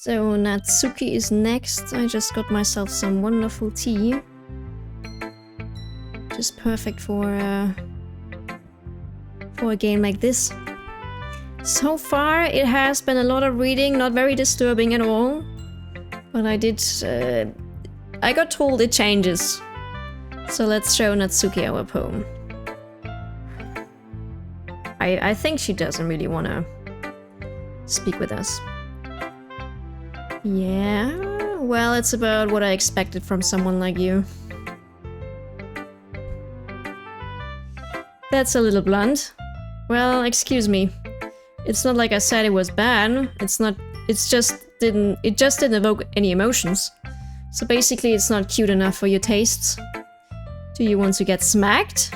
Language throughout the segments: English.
So Natsuki is next. I just got myself some wonderful tea. Just perfect for a game like this. So far it has been a lot of reading, not very disturbing at all. But I got told it changes. So let's show Natsuki our poem. I think she doesn't really want to speak with us. Yeah, well, it's about what I expected from someone like you. That's a little blunt. Well, excuse me. It's not like I said it was bad. It just didn't evoke any emotions. So basically it's not cute enough for your tastes. Do you want to get smacked?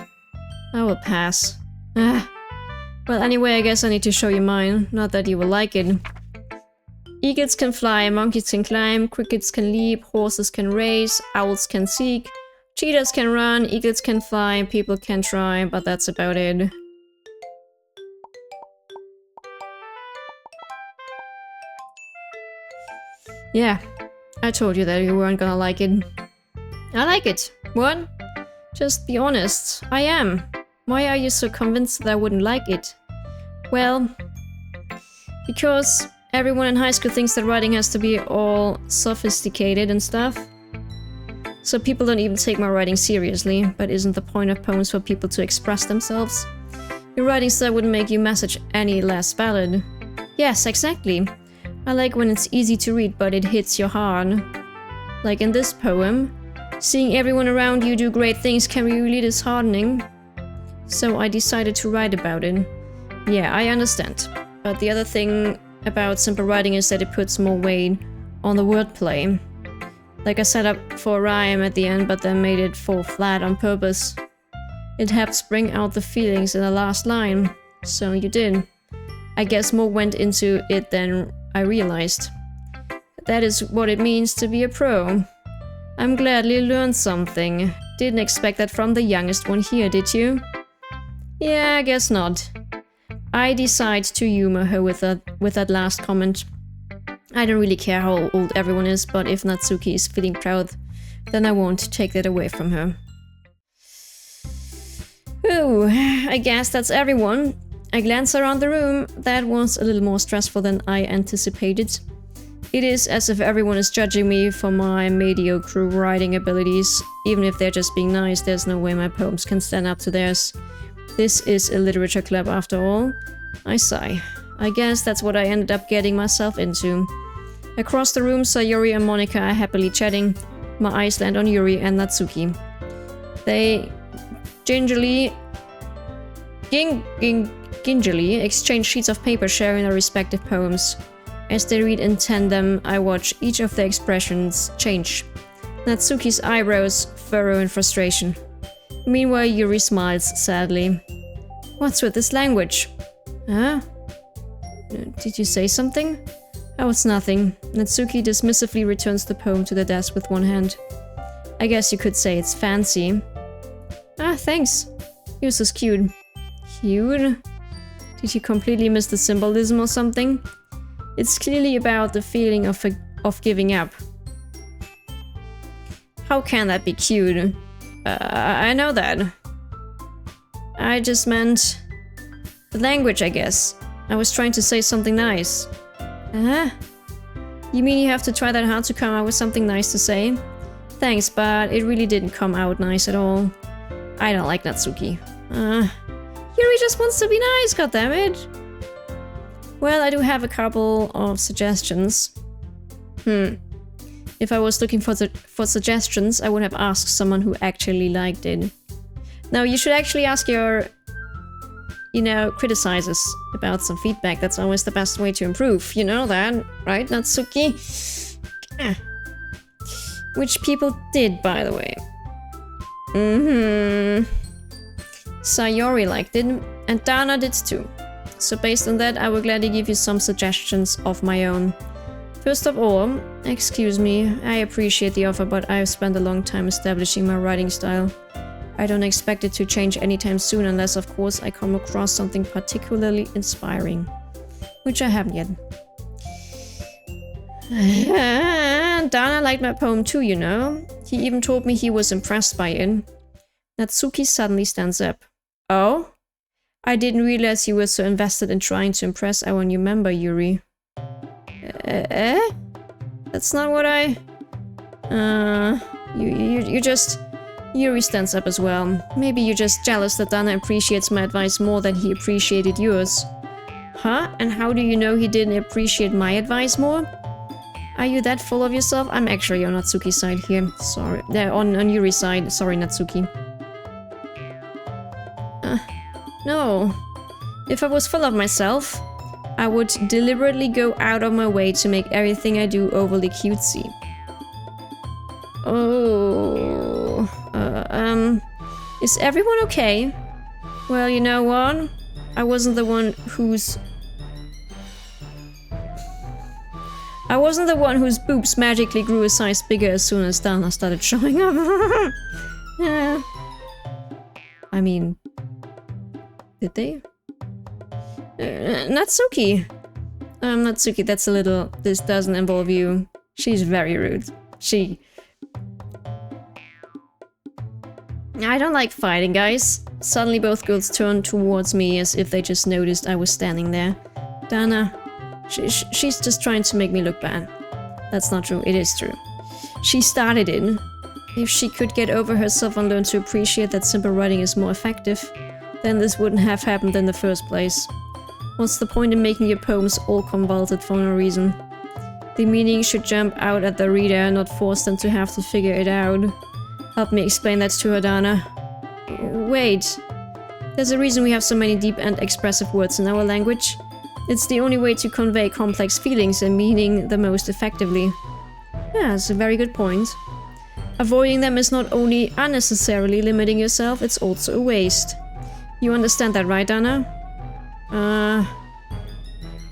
I will pass. Well, anyway, I guess I need to show you mine. Not that you will like it. Eagles can fly, monkeys can climb, crickets can leap, horses can race, owls can seek, cheetahs can run, eagles can fly, people can try, but that's about it. Yeah, I told you that you weren't gonna like it. I like it. What? Just be honest. I am. Why are you so convinced that I wouldn't like it? Well, because everyone in high school thinks that writing has to be all sophisticated and stuff. So people don't even take my writing seriously, but isn't the point of poems for people to express themselves? Your writing style wouldn't make your message any less valid. Yes, exactly. I like when it's easy to read, but it hits your heart. Like in this poem, seeing everyone around you do great things can be really disheartening. So I decided to write about it. Yeah, I understand. But the other thing about simple writing is that it puts more weight on the wordplay. Like I set up for a rhyme at the end, but then made it fall flat on purpose. It helps bring out the feelings in the last line. So you did. I guess more went into it than I realized. That is what it means to be a pro. I'm gladly learned something. Didn't expect that from the youngest one here, did you? Yeah, I guess not. I decide to humor her with that last comment. I don't really care how old everyone is, but if Natsuki is feeling proud, then I won't take that away from her. Ooh, I guess that's everyone. I glance around the room. That was a little more stressful than I anticipated. It is as if everyone is judging me for my mediocre writing abilities. Even if they're just being nice, there's no way my poems can stand up to theirs. This is a literature club after all. I sigh. I guess that's what I ended up getting myself into. Across the room, Sayori and Monika are happily chatting. My eyes land on Yuri and Natsuki. They gingerly exchange sheets of paper sharing their respective poems. As they read in tandem, I watch each of their expressions change. Natsuki's eyebrows furrow in frustration. Meanwhile, Yuri smiles sadly. What's with this language? Huh? Did you say something? Oh, it's nothing. Natsuki dismissively returns the poem to the desk with one hand. I guess you could say it's fancy. Ah, thanks. Yours is cute. Cute? Did you completely miss the symbolism or something? It's clearly about the feeling of giving up. How can that be cute? I know that. I just meant the language, I guess. I was trying to say something nice. Huh? You mean you have to try that hard to come out with something nice to say? Thanks, but it really didn't come out nice at all. I don't like Natsuki. Yuri just wants to be nice, goddammit. Well, I do have a couple of suggestions. If I was looking for suggestions, I would have asked someone who actually liked it. Now, you should actually ask your, criticizers about some feedback. That's always the best way to improve. You know that, right, Natsuki? Which people did, by the way. Sayori liked it, and Dana did too. So based on that, I will gladly give you some suggestions of my own. First of all, excuse me, I appreciate the offer, but I've spent a long time establishing my writing style. I don't expect it to change anytime soon unless, of course, I come across something particularly inspiring. Which I haven't yet. Dana liked my poem too, you know. He even told me he was impressed by it. Natsuki suddenly stands up. Oh? I didn't realize you were so invested in trying to impress our new member, Yuri. That's not what I... You just... Yuri stands up as well. Maybe you're just jealous that Dana appreciates my advice more than he appreciated yours. Huh? And how do you know he didn't appreciate my advice more? Are you that full of yourself? I'm actually on Natsuki's side here. Sorry. On Yuri's side. Sorry, Natsuki. No. If I was full of myself, I would deliberately go out of my way to make everything I do overly cutesy. Oh... is everyone okay? Well, you know what? I wasn't the one whose boobs magically grew a size bigger as soon as Dana started showing up. Yeah. I mean... Did they? Natsuki! Natsuki, that's a little... This doesn't involve you. She's very rude. I don't like fighting, guys. Suddenly both girls turned towards me as if they just noticed I was standing there. Dana... She's just trying to make me look bad. That's not true. It is true. She started it. If she could get over herself and learn to appreciate that simple writing is more effective, then this wouldn't have happened in the first place. What's the point in making your poems all convoluted for no reason? The meaning should jump out at the reader, not force them to have to figure it out. Help me explain that to her, Dana. Wait. There's a reason we have so many deep and expressive words in our language. It's the only way to convey complex feelings and meaning the most effectively. Yeah, that's a very good point. Avoiding them is not only unnecessarily limiting yourself, it's also a waste. You understand that, right, Dana?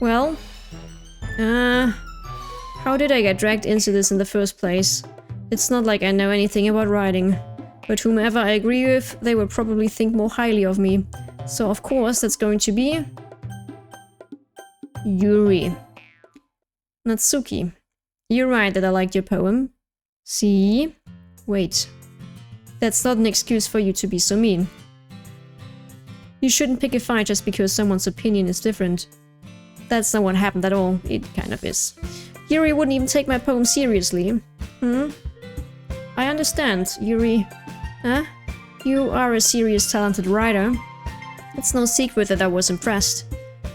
Well... How did I get dragged into this in the first place? It's not like I know anything about writing. But whomever I agree with, they will probably think more highly of me. So of course, that's going to be... Yuri. Natsuki. You're right that I liked your poem. See? Wait. That's not an excuse for you to be so mean. You shouldn't pick a fight just because someone's opinion is different. That's not what happened at all. It kind of is. Yuri wouldn't even take my poem seriously. I understand, Yuri. Huh? You are a serious, talented writer. It's no secret that I was impressed.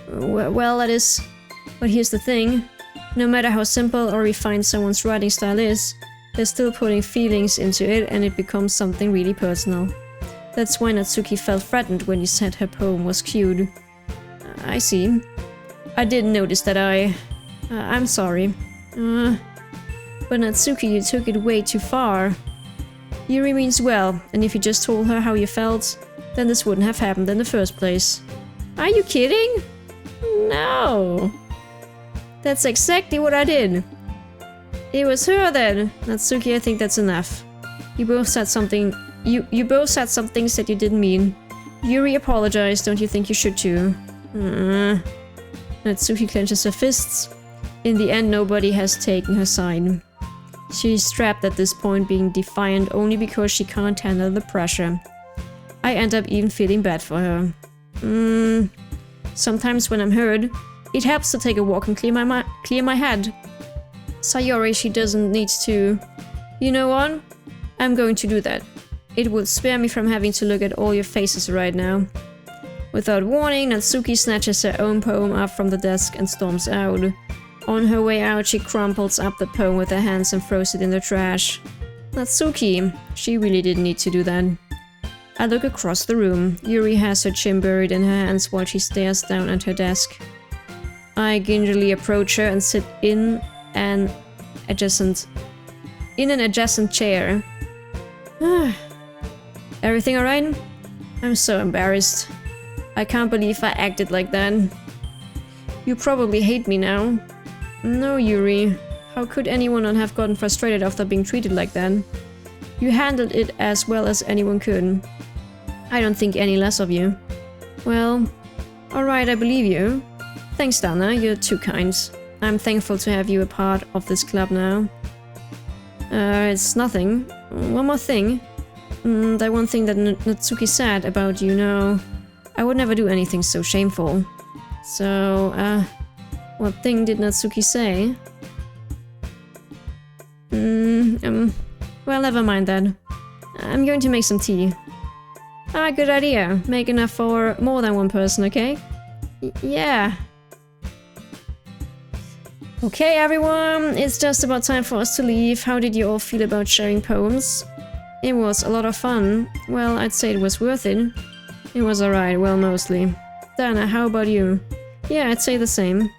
Well, that is... But here's the thing. No matter how simple or refined someone's writing style is, they're still putting feelings into it and it becomes something really personal. That's why Natsuki felt threatened when you said her poem was cute. I see. I didn't notice that I'm sorry. But Natsuki, you took it way too far. Yuri means well, and if you just told her how you felt, then this wouldn't have happened in the first place. Are you kidding? No. That's exactly what I did. It was her then. Natsuki, I think that's enough. You both said something... You both said some things that you didn't mean. Yuri apologized, don't you think you should too? Natsuki clenches her fists. In the end, nobody has taken her side. She's trapped at this point, being defiant only because she can't handle the pressure. I end up even feeling bad for her. Sometimes when I'm hurt, it helps to take a walk and clear my head. Sayori, she doesn't need to... You know what? I'm going to do that. It will spare me from having to look at all your faces right now. Without warning, Natsuki snatches her own poem up from the desk and storms out. On her way out, she crumples up the poem with her hands and throws it in the trash. Natsuki, she really didn't need to do that. I look across the room. Yuri has her chin buried in her hands while she stares down at her desk. I gingerly approach her and sit in an adjacent chair. Everything alright? I'm so embarrassed. I can't believe I acted like that. You probably hate me now. No, Yuri. How could anyone not have gotten frustrated after being treated like that? You handled it as well as anyone could. I don't think any less of you. Well, alright, I believe you. Thanks, Dana, you're too kind. I'm thankful to have you a part of this club now. It's nothing. One more thing. That one thing that Natsuki said about you, no. I would never do anything so shameful. So, what thing did Natsuki say? Well, never mind that. I'm going to make some tea. Ah, good idea. Make enough for more than one person, okay? Yeah. Okay, everyone, it's just about time for us to leave. How did you all feel about sharing poems? It was a lot of fun. Well, I'd say it was worth it. It was alright, well, mostly. Dana, how about you? Yeah, I'd say the same.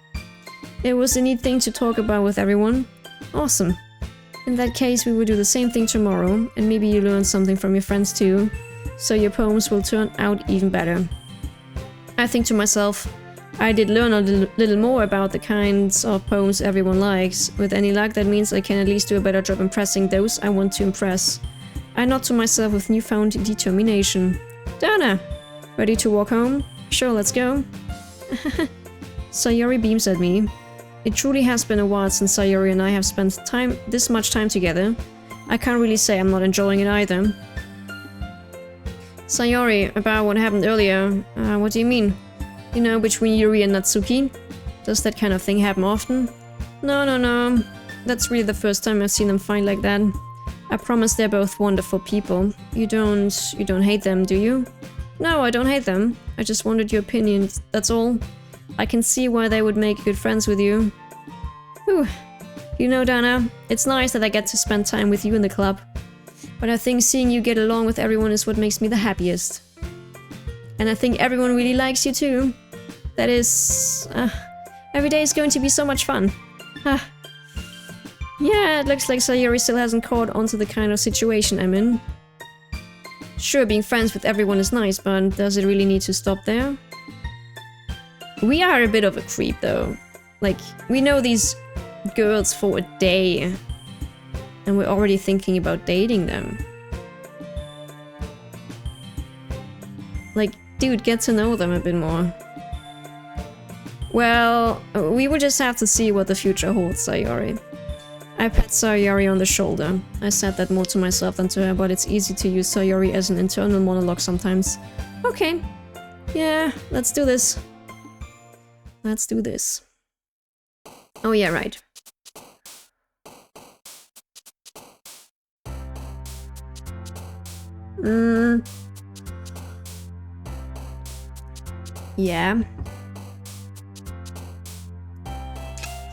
It was a neat thing to talk about with everyone. Awesome. In that case, we will do the same thing tomorrow, and maybe you learn something from your friends too, so your poems will turn out even better. I think to myself, I did learn a little more about the kinds of poems everyone likes. With any luck, that means I can at least do a better job impressing those I want to impress. I nod to myself with newfound determination. Dana! Ready to walk home? Sure, let's go. Sayori beams at me. It truly has been a while since Sayori and I have spent this much time together. I can't really say I'm not enjoying it either. Sayori, about what happened earlier, what do you mean? You know, between Yuri and Natsuki? Does that kind of thing happen often? No. That's really the first time I've seen them fight like that. I promise they're both wonderful people. You don't hate them, do you? No, I don't hate them. I just wanted your opinion, that's all. I can see why they would make good friends with you. Whew. You know, Dana, it's nice that I get to spend time with you in the club. But I think seeing you get along with everyone is what makes me the happiest. And I think everyone really likes you too. That is... every day is going to be so much fun. Yeah, it looks like Sayori still hasn't caught on to the kind of situation I'm in. Sure, being friends with everyone is nice, but does it really need to stop there? We are a bit of a creep, though. Like, we know these girls for a day, and we're already thinking about dating them. Like, dude, get to know them a bit more. Well, we will just have to see what the future holds, Sayori. I pat Sayori on the shoulder. I said that more to myself than to her, but it's easy to use Sayori as an internal monologue sometimes. Okay. Yeah, let's do this. Let's do this. Oh yeah, right. Yeah.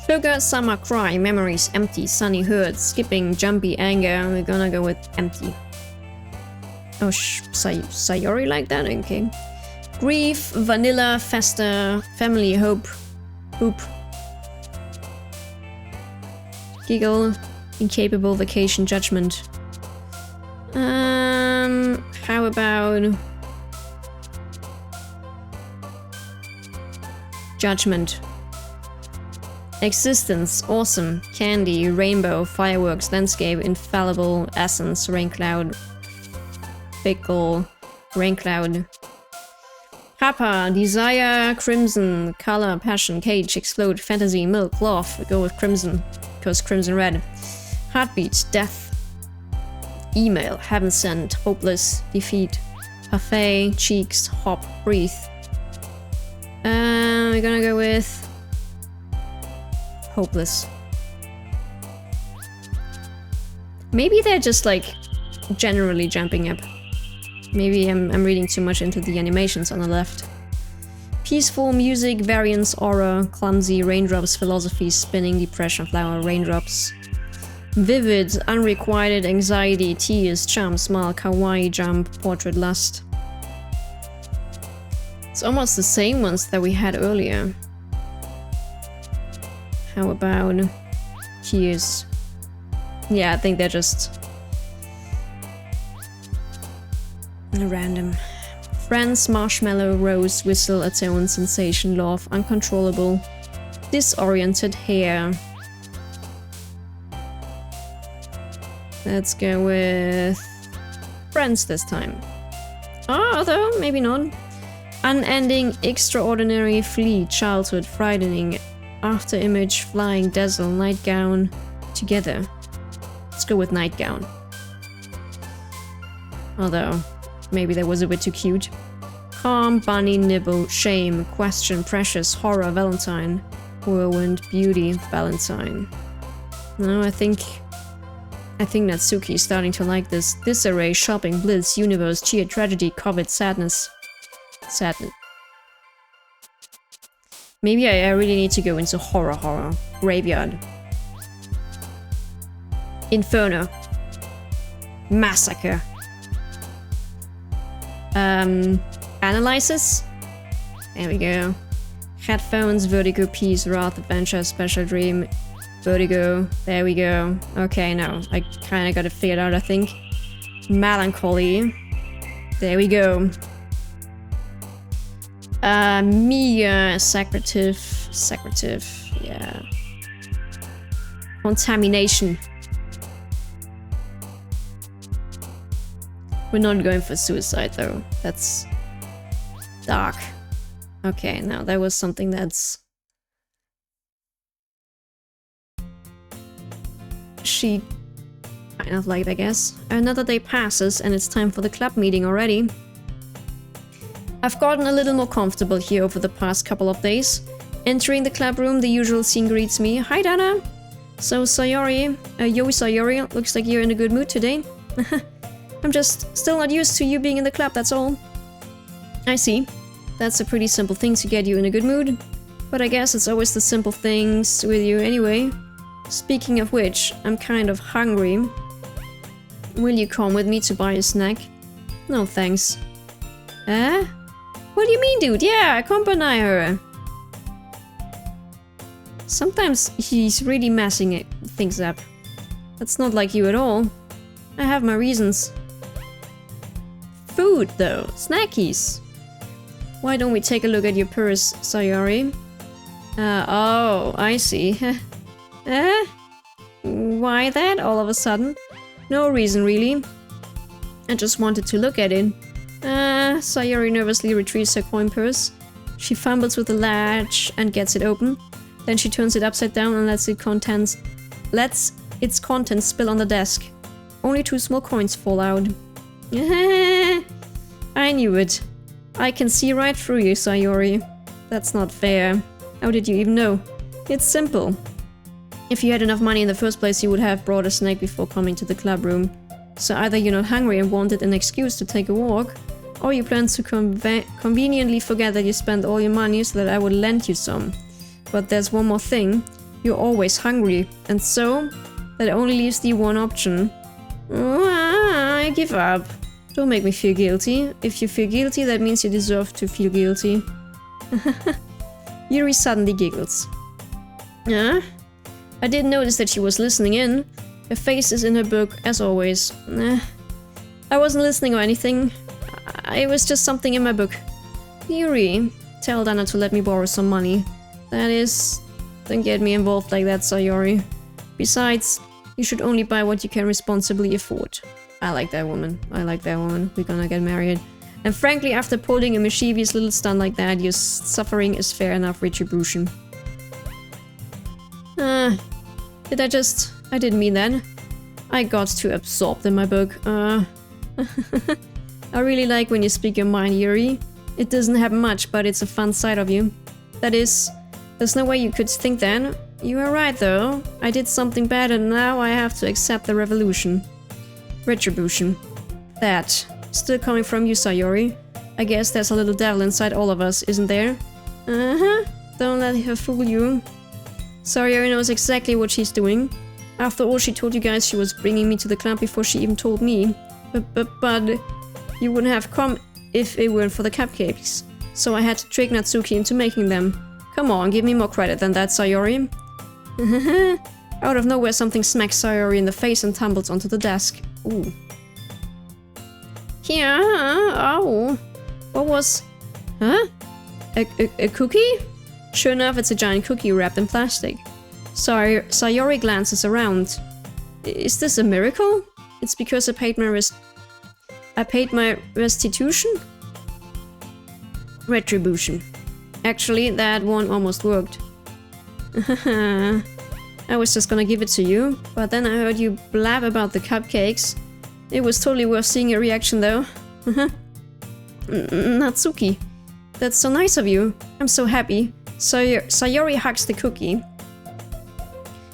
Sugar, summer, cry, memories, empty, sunny, hurt, skipping, jumpy, anger. We're gonna go with empty. Oh, Sayori like that? Okay. Grief, vanilla, fester, family, hope, hoop. Giggle, incapable, vacation, judgment. How about... judgment. Existence, awesome, candy, rainbow, fireworks, landscape, infallible, essence, rain cloud, fickle, rain cloud. Kappa, desire, crimson, color, passion, cage, explode, fantasy, milk, love. We go with crimson, because crimson red. Heartbeat, death. Email, heaven sent, hopeless, defeat. Parfait, cheeks, hop, breathe. We're gonna go with... hopeless. Maybe they're just like generally jumping up. Maybe I'm reading too much into the animations on the left. Peaceful, music, variance, aura, clumsy, raindrops, philosophy, spinning, depression, flower, raindrops. Vivid, unrequited, anxiety, tears, charm, smile, kawaii, jump, portrait, lust. It's almost the same ones that we had earlier. How about tears? Yeah, I think they're just random. Friends, marshmallow, rose, whistle, atone, sensation, love, uncontrollable, disoriented, hair. Let's go with friends this time. Although, maybe not. Unending, extraordinary, flee, childhood, frightening, after image, flying, dazzle, nightgown, together. Let's go with nightgown. Although, maybe that was a bit too cute. Calm, bunny, nibble, shame, question, precious, horror, valentine, whirlwind, beauty, valentine. No, I think Natsuki is starting to like this. Disarray, shopping, bliss, universe, cheer, tragedy, covet, sadness. Sadness. Maybe I really need to go into horror. Graveyard. Inferno. Massacre. Analysis. There we go. Headphones, vertigo, peace, wrath, adventure, special dream, vertigo. There we go. Okay, now I kind of got it figured out, I think. Melancholy. There we go. Mia, secretive, yeah. Contamination. We're not going for suicide though. That's dark. Okay, now that was something that's... she kind of liked, I guess. Another day passes and it's time for the club meeting already. I've gotten a little more comfortable here over the past couple of days. Entering the club room, the usual scene greets me. Hi, Dana! So, Sayori, Sayori, looks like you're in a good mood today. I'm just still not used to you being in the club, that's all. I see. That's a pretty simple thing to get you in a good mood. But I guess it's always the simple things with you anyway. Speaking of which, I'm kind of hungry. Will you come with me to buy a snack? No, thanks. What do you mean, dude? Yeah, accompany her. Sometimes he's really messing things up. That's not like you at all. I have my reasons. Food, though. Snackies. Why don't we take a look at your purse, Sayori? Oh, I see. Why that all of a sudden? No reason, really. I just wanted to look at it. Sayori nervously retrieves her coin purse. She fumbles with the latch and gets it open. Then she turns it upside down and lets its contents spill on the desk. Only 2 small coins fall out. I knew it. I can see right through you, Sayori. That's not fair. How did you even know? It's simple. If you had enough money in the first place, you would have brought a snack before coming to the club room. So either you're not hungry and wanted an excuse to take a walk, or you plan to conveniently forget that you spent all your money so that I would lend you some. But there's one more thing. You're always hungry, and so that only leaves the one option. I give up. Don't make me feel guilty. If you feel guilty, that means you deserve to feel guilty. Yuri suddenly giggles. I did notice that she was listening in. Her face is in her book, as always. I wasn't listening or anything. It was just something in my book. Yuri, tell Dana to let me borrow some money. That is... don't get me involved like that, Sayori. Besides, you should only buy what you can responsibly afford. I like that woman. I like that woman. We're gonna get married. And frankly, after pulling a mischievous little stunt like that, your suffering is fair enough retribution. I didn't mean that. I got too absorbed in my book. I really like when you speak your mind, Yuri. It doesn't have much, but it's a fun side of you. That is, there's no way you could think that. You are right, though. I did something bad and now I have to accept the retribution. That. Still coming from you, Sayori. I guess there's a little devil inside all of us, isn't there? Don't let her fool you. Sayori knows exactly what she's doing. After all, she told you guys she was bringing me to the club before she even told me. But you wouldn't have come if it weren't for the cupcakes. So I had to trick Natsuki into making them. Come on, give me more credit than that, Sayori. Out of nowhere, something smacks Sayori in the face and tumbles onto the desk. Ooh. Yeah, oh. What was... Huh? A cookie? Sure enough, it's a giant cookie wrapped in plastic. Sayori glances around. Is this a miracle? It's because I paid my restitution? Retribution. Actually, that one almost worked. I was just gonna give it to you, but then I heard you blab about the cupcakes. It was totally worth seeing your reaction though. Natsuki, that's so nice of you. I'm so happy. Sayori hugs the cookie.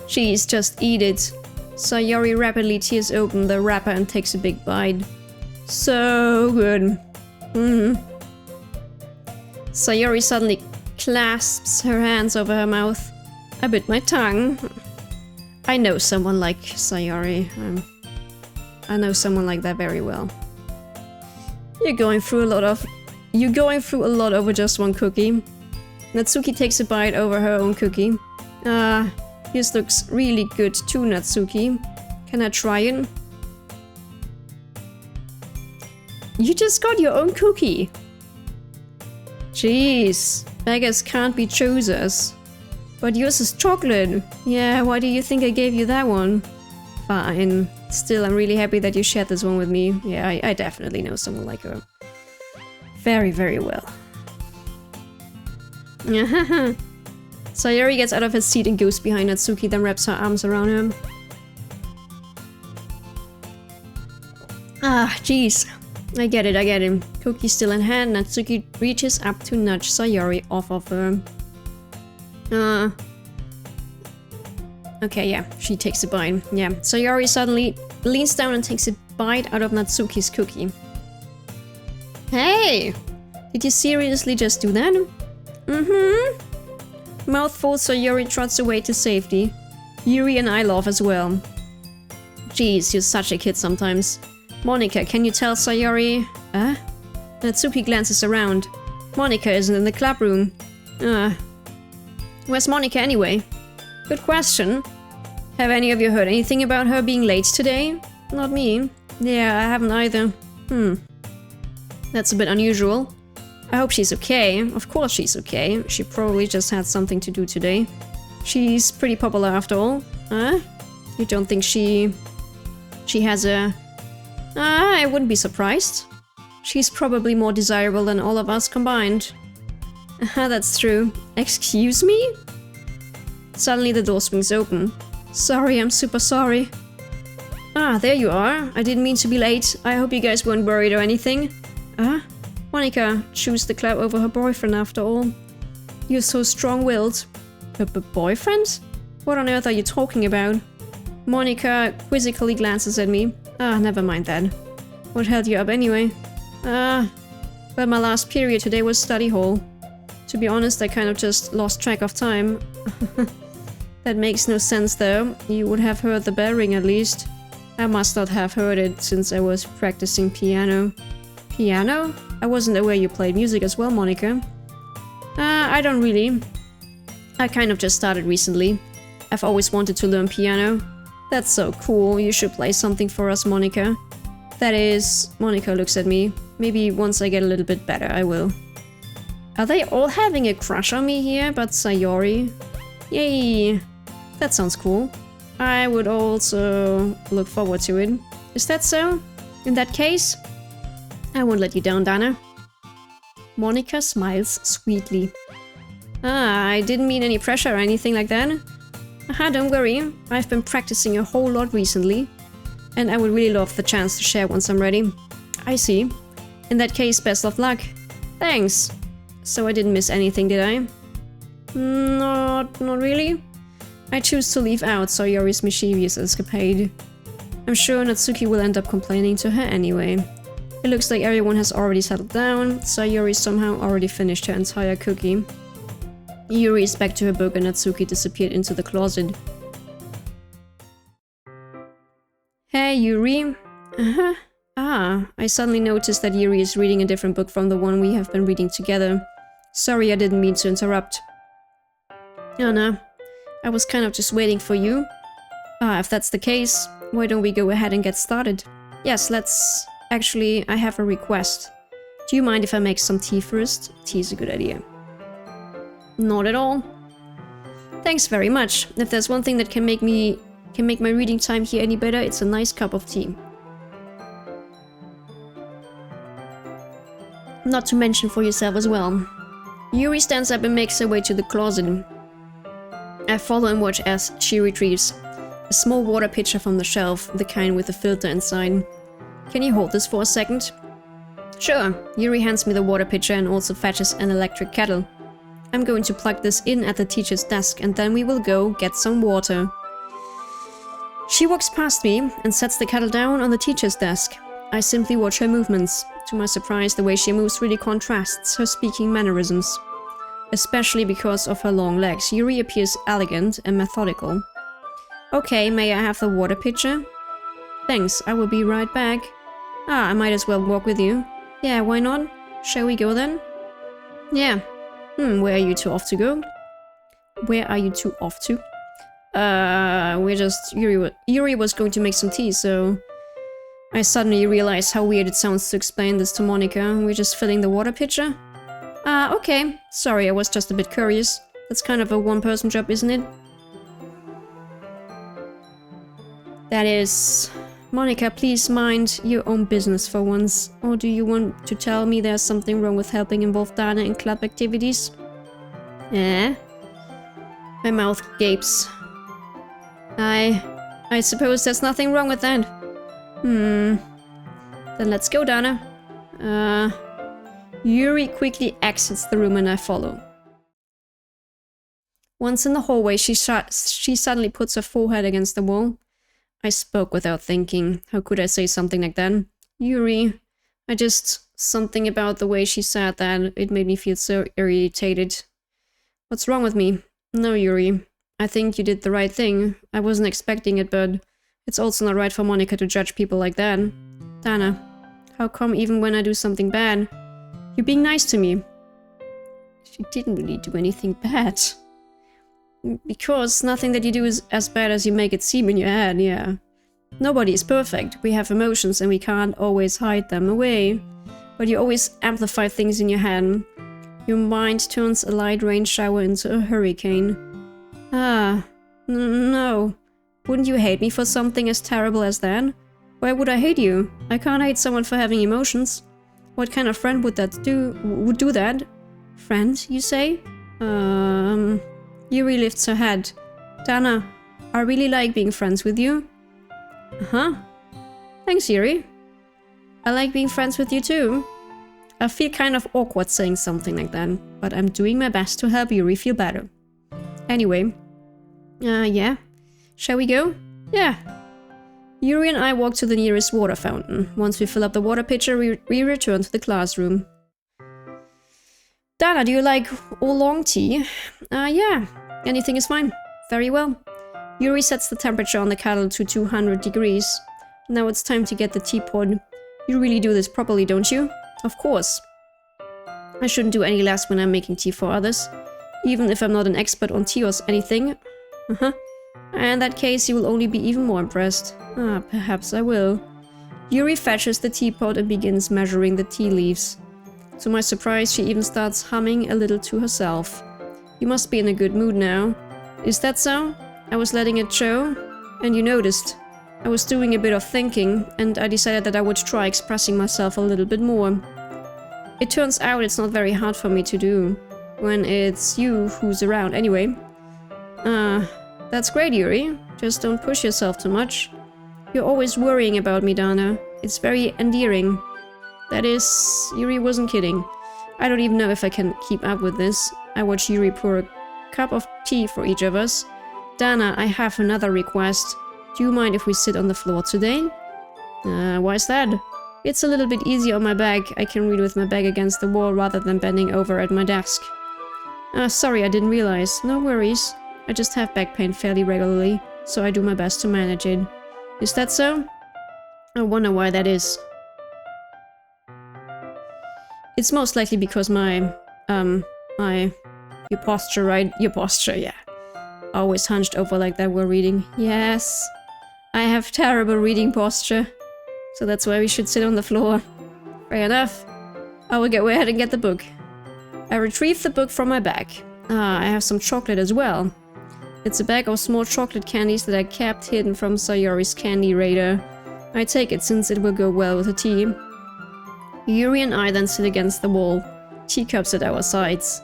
Jeez, just eat it. Sayori rapidly tears open the wrapper and takes a big bite. So good. Sayori suddenly clasps her hands over her mouth. I bit my tongue. I know someone like Sayori. I know someone like that very well. You're going through a lot over just one cookie. Natsuki takes a bite over her own cookie. This looks really good too, Natsuki. Can I try it? You just got your own cookie. Jeez, beggars can't be choosers. But yours is chocolate. Yeah, why do you think I gave you that one? Fine. Still, I'm really happy that you shared this one with me. Yeah, I definitely know someone like her. Very, very well. Sayori gets out of his seat and goes behind Natsuki, then wraps her arms around him. Ah, jeez. I get it. Cookie still in hand, Natsuki reaches up to nudge Sayori off of her. Okay, yeah, she takes a bite. Yeah, Sayori suddenly leans down and takes a bite out of Natsuki's cookie. Hey! Did you seriously just do that? Mouthful, Sayori trots away to safety. Yuri and I laugh as well. Jeez, you're such a kid sometimes. Monika, can you tell Sayori? Natsuki glances around. Monika isn't in the club room. Where's Monika anyway? Good question. Have any of you heard anything about her being late today? Not me. Yeah, I haven't either. That's a bit unusual. I hope she's okay. Of course she's okay. She probably just had something to do today. She's pretty popular after all. You don't think she has a... I wouldn't be surprised. She's probably more desirable than all of us combined. That's true. Excuse me? Suddenly the door swings open. Sorry, I'm super sorry. There you are. I didn't mean to be late. I hope you guys weren't worried or anything. Monika chose the club over her boyfriend after all. You're so strong-willed. Her boyfriend? What on earth are you talking about? Monika quizzically glances at me. Never mind that. What held you up anyway? Well, my last period today was study hall. To be honest, I kind of just lost track of time. That makes no sense though. You would have heard the bell ring at least. I must not have heard it since I was practicing piano. Piano? I wasn't aware you played music as well, Monika. I don't really. I kind of just started recently. I've always wanted to learn piano. That's so cool. You should play something for us, Monika. That is... Monika looks at me. Maybe once I get a little bit better, I will. Are they all having a crush on me here, but Sayori? Yay! That sounds cool. I would also look forward to it. Is that so? In that case, I won't let you down, Dana. Monika smiles sweetly. I didn't mean any pressure or anything like that. Don't worry. I've been practicing a whole lot recently. And I would really love the chance to share once I'm ready. I see. In that case, best of luck. Thanks. So I didn't miss anything, did I? Not really. I choose to leave out Sayori's mischievous escapade. I'm sure Natsuki will end up complaining to her anyway. It looks like everyone has already settled down. Sayori somehow already finished her entire cookie. Yuri is back to her book and Natsuki disappeared into the closet. Hey, Yuri. I suddenly noticed that Yuri is reading a different book from the one we have been reading together. Sorry, I didn't mean to interrupt. No. I was kind of just waiting for you. If that's the case, why don't we go ahead and get started? Yes, let's... Actually, I have a request. Do you mind if I make some tea first? Tea is a good idea. Not at all. Thanks very much. If there's one thing that can make my reading time here any better, it's a nice cup of tea. Not to mention for yourself as well. Yuri stands up and makes her way to the closet. I follow and watch as she retrieves a small water pitcher from the shelf, the kind with a filter inside. Can you hold this for a second? Sure. Yuri hands me the water pitcher and also fetches an electric kettle. I'm going to plug this in at the teacher's desk and then we will go get some water. She walks past me and sets the kettle down on the teacher's desk. I simply watch her movements. To my surprise, the way she moves really contrasts her speaking mannerisms. Especially because of her long legs, Yuri appears elegant and methodical. Okay, may I have the water pitcher? Thanks, I will be right back. Ah, I might as well walk with you. Yeah, why not? Shall we go then? Yeah. Where are you two off to go? Where are you two off to? We're just... Yuri was going to make some tea, so... I suddenly realized how weird it sounds to explain this to Monica. We're just filling the water pitcher? Okay. Sorry, I was just a bit curious. That's kind of a one-person job, isn't it? That is... Monica, please mind your own business for once. Or do you want to tell me there's something wrong with helping involve Dana in club activities? Eh? My mouth gapes. I suppose there's nothing wrong with that. Then let's go, Dana. Yuri quickly exits the room and I follow. Once in the hallway, she suddenly puts her forehead against the wall. I spoke without thinking. How could I say something like that? Yuri. Something about the way she said that, it made me feel so irritated. What's wrong with me? No, Yuri. I think you did the right thing. I wasn't expecting it, but it's also not right for Monica to judge people like that. Dana, how come even when I do something bad, you're being nice to me? She didn't really do anything bad. Because nothing that you do is as bad as you make it seem in your head, yeah. Nobody is perfect. We have emotions and we can't always hide them away. But you always amplify things in your head. Your mind turns a light rain shower into a hurricane. No. Wouldn't you hate me for something as terrible as that? Why would I hate you? I can't hate someone for having emotions. What kind of friend would do that? Friend, you say? Yuri lifts her head. Dana, I really like being friends with you. Uh-huh. Thanks, Yuri. I like being friends with you too. I feel kind of awkward saying something like that, but I'm doing my best to help Yuri feel better. Anyway. Yeah. Shall we go? Yeah. Yuri and I walk to the nearest water fountain. Once we fill up the water pitcher, we return to the classroom. Dana, do you like oolong tea? Yeah. Anything is fine. Very well. Yuri sets the temperature on the kettle to 200 degrees. Now it's time to get the teapot. You really do this properly, don't you? Of course. I shouldn't do any less when I'm making tea for others. Even if I'm not an expert on tea or anything. In that case, you will only be even more impressed. Perhaps I will. Yuri fetches the teapot and begins measuring the tea leaves. To my surprise, she even starts humming a little to herself. You must be in a good mood now. Is that so? I was letting it show, and you noticed. I was doing a bit of thinking, and I decided that I would try expressing myself a little bit more. It turns out it's not very hard for me to do, when it's you who's around anyway. That's great, Yuri. Just don't push yourself too much. You're always worrying about me, Dana. It's very endearing. That is, Yuri wasn't kidding. I don't even know if I can keep up with this. I watch Yuri pour a cup of tea for each of us. Dana, I have another request. Do you mind if we sit on the floor today? Why is that? It's a little bit easier on my back. I can read with my back against the wall rather than bending over at my desk. Sorry, I didn't realize. No worries. I just have back pain fairly regularly, so I do my best to manage it. Is that so? I wonder why that is. It's most likely because your posture, right? Your posture, yeah. Always hunched over like that while reading. Yes. I have terrible reading posture. So that's why we should sit on the floor. Fair enough. I will go ahead and get the book. I retrieve the book from my bag. I have some chocolate as well. It's a bag of small chocolate candies that I kept hidden from Sayori's candy radar. I take it since it will go well with the tea. Yuri and I then sit against the wall, teacups at our sides.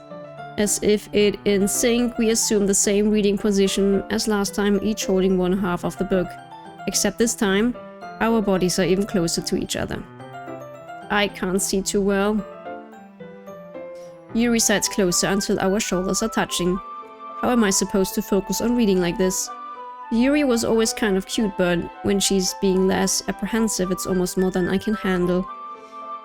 As if it in sync, we assume the same reading position as last time, each holding one half of the book. Except this time, our bodies are even closer to each other. I can't see too well. Yuri sides closer until our shoulders are touching. How am I supposed to focus on reading like this? Yuri was always kind of cute, but when she's being less apprehensive, it's almost more than I can handle.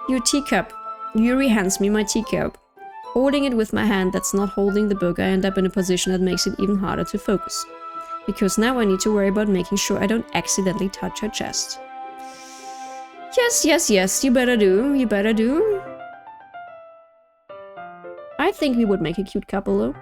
Your teacup. Yuri hands me my teacup. Holding it with my hand that's not holding the book, I end up in a position that makes it even harder to focus. Because now I need to worry about making sure I don't accidentally touch her chest. Yes, yes, yes, you better do, I think we would make a cute couple though.